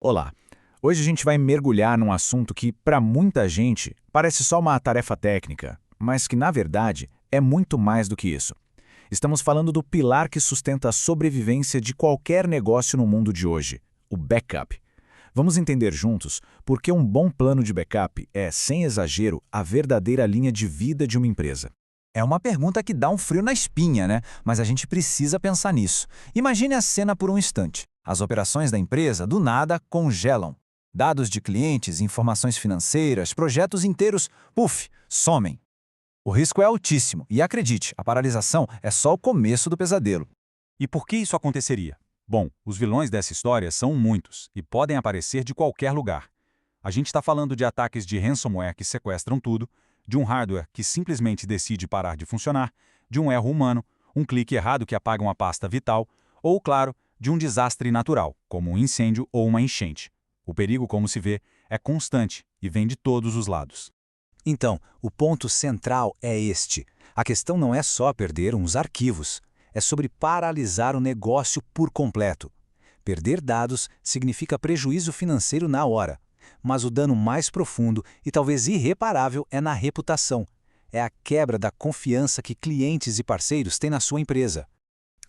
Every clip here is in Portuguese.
Olá! Hoje a gente vai mergulhar num assunto que, para muita gente, parece só uma tarefa técnica, mas que, na verdade, é muito mais do que isso. Estamos falando do pilar que sustenta a sobrevivência de qualquer negócio no mundo de hoje, o backup. Vamos entender juntos por que um bom plano de backup é, sem exagero, a verdadeira linha de vida de uma empresa. É uma pergunta que dá um frio na espinha, né? Mas a gente precisa pensar nisso. Imagine a cena por um instante. As operações da empresa, do nada, congelam. Dados de clientes, informações financeiras, projetos inteiros, puf, somem. O risco é altíssimo e, acredite, a paralisação é só o começo do pesadelo. E por que isso aconteceria? Bom, os vilões dessa história são muitos e podem aparecer de qualquer lugar. A gente está falando de ataques de ransomware que sequestram tudo, de um hardware que simplesmente decide parar de funcionar, de um erro humano, um clique errado que apaga uma pasta vital, ou, claro, de um desastre natural, como um incêndio ou uma enchente. O perigo, como se vê, é constante e vem de todos os lados. Então, o ponto central é este. A questão não é só perder uns arquivos. É sobre paralisar o negócio por completo. Perder dados significa prejuízo financeiro na hora. Mas o dano mais profundo e talvez irreparável é na reputação. É a quebra da confiança que clientes e parceiros têm na sua empresa.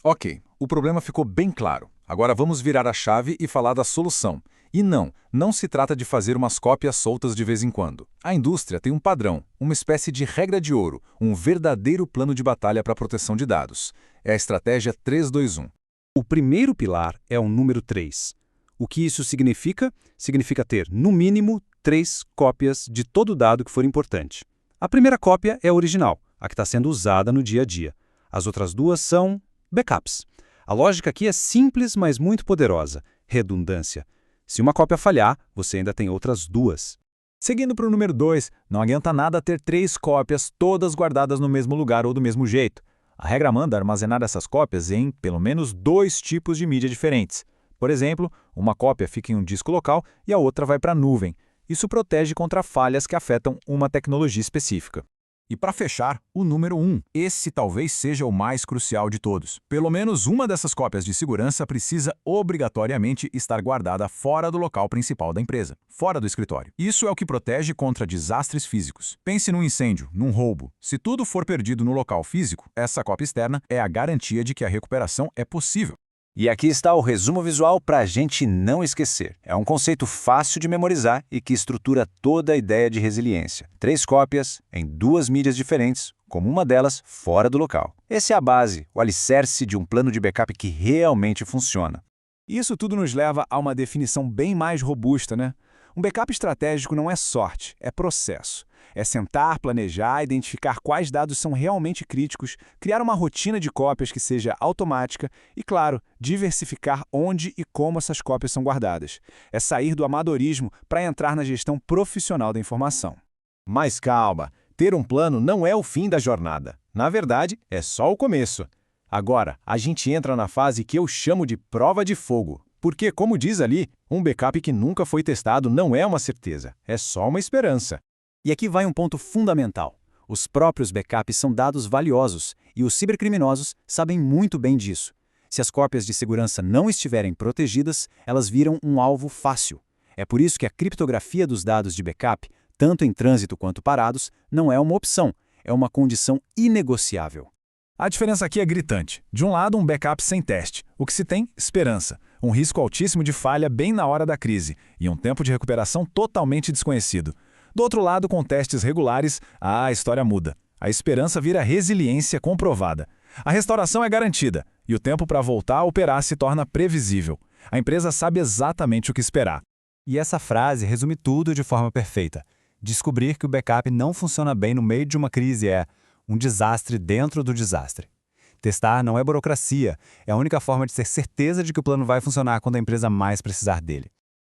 Ok, o problema ficou bem claro. Agora vamos virar a chave e falar da solução. E não se trata de fazer umas cópias soltas de vez em quando. A indústria tem um padrão, uma espécie de regra de ouro, um verdadeiro plano de batalha para a proteção de dados. É a estratégia 3-2-1. O primeiro pilar é o número 3. O que isso significa? Significa ter, no mínimo, 3 cópias de todo dado que for importante. A primeira cópia é a original, a que está sendo usada no dia a dia. As outras duas são backups. A lógica aqui é simples, mas muito poderosa. Redundância. Se uma cópia falhar, você ainda tem outras duas. Seguindo para o número 2, não adianta nada ter 3 cópias todas guardadas no mesmo lugar ou do mesmo jeito. A regra manda armazenar essas cópias em, pelo menos, 2 tipos de mídia diferentes. Por exemplo, uma cópia fica em um disco local e a outra vai para a nuvem. Isso protege contra falhas que afetam uma tecnologia específica. E para fechar, o número 1. Esse talvez seja o mais crucial de todos. Pelo menos uma dessas cópias de segurança precisa obrigatoriamente estar guardada fora do local principal da empresa, fora do escritório. Isso é o que protege contra desastres físicos. Pense num incêndio, num roubo. Se tudo for perdido no local físico, essa cópia externa é a garantia de que a recuperação é possível. E aqui está o resumo visual para a gente não esquecer. É um conceito fácil de memorizar e que estrutura toda a ideia de resiliência. 3 cópias em 2 mídias diferentes, como uma delas fora do local. Essa é a base, o alicerce de um plano de backup que realmente funciona. Isso tudo nos leva a uma definição bem mais robusta, né? Um backup estratégico não é sorte, é processo. É sentar, planejar, identificar quais dados são realmente críticos, criar uma rotina de cópias que seja automática e, claro, diversificar onde e como essas cópias são guardadas. É sair do amadorismo para entrar na gestão profissional da informação. Mas calma, ter um plano não é o fim da jornada. Na verdade, é só o começo. Agora, a gente entra na fase que eu chamo de prova de fogo. Porque, como diz ali, um backup que nunca foi testado não é uma certeza, é só uma esperança. E aqui vai um ponto fundamental. Os próprios backups são dados valiosos e os cibercriminosos sabem muito bem disso. Se as cópias de segurança não estiverem protegidas, elas viram um alvo fácil. É por isso que a criptografia dos dados de backup, tanto em trânsito quanto parados, não é uma opção, é uma condição inegociável. A diferença aqui é gritante. De um lado, um backup sem teste. O que se tem? Esperança. Um risco altíssimo de falha bem na hora da crise e um tempo de recuperação totalmente desconhecido. Do outro lado, com testes regulares, a história muda. A esperança vira resiliência comprovada. A restauração é garantida e o tempo para voltar a operar se torna previsível. A empresa sabe exatamente o que esperar. E essa frase resume tudo de forma perfeita. Descobrir que o backup não funciona bem no meio de uma crise é um desastre dentro do desastre. Testar não é burocracia, é a única forma de ter certeza de que o plano vai funcionar quando a empresa mais precisar dele.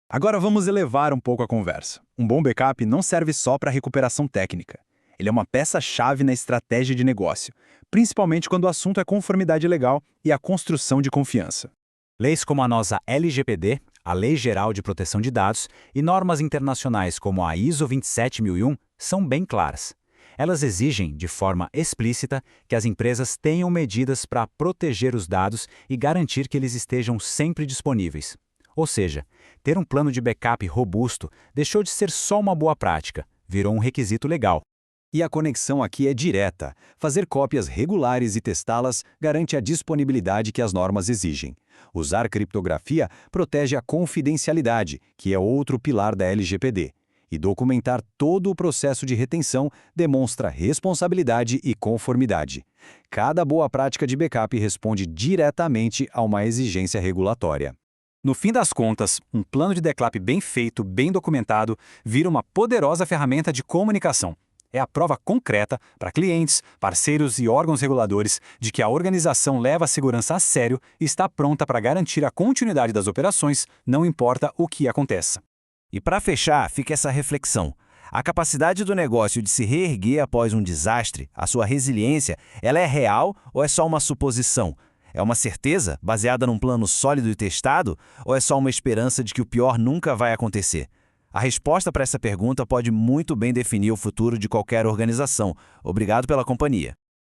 Agora vamos elevar um pouco a conversa. Um bom backup não serve só para recuperação técnica. Ele é uma peça-chave na estratégia de negócio, principalmente quando o assunto é conformidade legal e a construção de confiança. Leis como a nossa LGPD, a Lei Geral de Proteção de Dados, e normas internacionais como a ISO 27001 são bem claras. Elas exigem, de forma explícita, que as empresas tenham medidas para proteger os dados e garantir que eles estejam sempre disponíveis. Ou seja, Ter um plano de backup robusto deixou de ser só uma boa prática, virou um requisito legal. E a conexão aqui é direta. Fazer cópias regulares e testá-las garante a disponibilidade que as normas exigem. Usar criptografia protege a confidencialidade, que é outro pilar da LGPD. E documentar todo o processo de retenção demonstra responsabilidade e conformidade. Cada boa prática de backup responde diretamente a uma exigência regulatória. No fim das contas, um plano de backup bem feito, bem documentado, vira uma poderosa ferramenta de comunicação. É a prova concreta para clientes, parceiros e órgãos reguladores de que a organização leva a segurança a sério e está pronta para garantir a continuidade das operações, não importa o que aconteça. E para fechar, fica essa reflexão. A capacidade do negócio de se reerguer após um desastre, a sua resiliência, ela é real ou é só uma suposição? É uma certeza, baseada num plano sólido e testado, ou é só uma esperança de que o pior nunca vai acontecer? A resposta para essa pergunta pode muito bem definir o futuro de qualquer organização. Obrigado pela companhia.